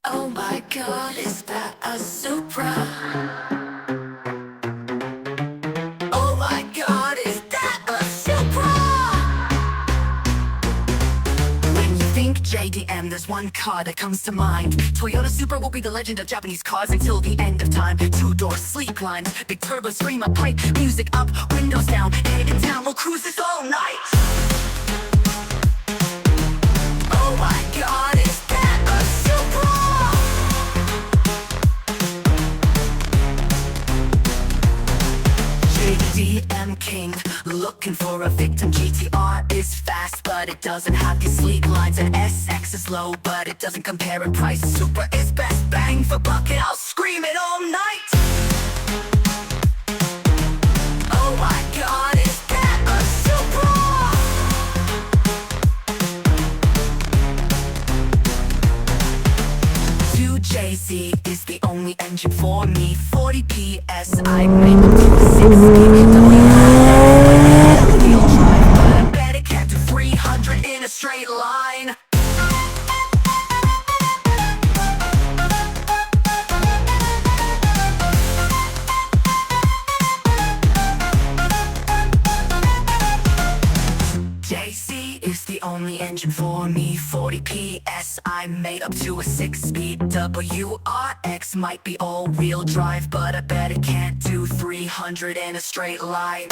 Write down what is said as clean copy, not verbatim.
Oh my god, is that a Supra? Oh my god, is that a Supra? When you think JDM, there's one car that comes to mind. Toyota Supra will be the legend of Japanese cars until the end of time. Two-door sleek lines, big turbo screamer pipe, music up, windows down, head in town, we'll cruise this all night. Oh my god, is that a Supra? JDM King, looking for a victim. GTR is fast, but it doesn't have these sleek lines. And SX is low, but it doesn't compare in price. Supra is best bang for buck, and I'll scream it all night. Oh my god, is that a Supra? Jay-Z is the only engine for me. 40 PS, I make them do a 6-speed. Wheel drive, but I bet it can't do 300 in a straight line. JC is the only engine for me. 40 PS, I made up to a 6-speed. WRX might be all-wheel drive, but I bet it can't do 300 in a straight line.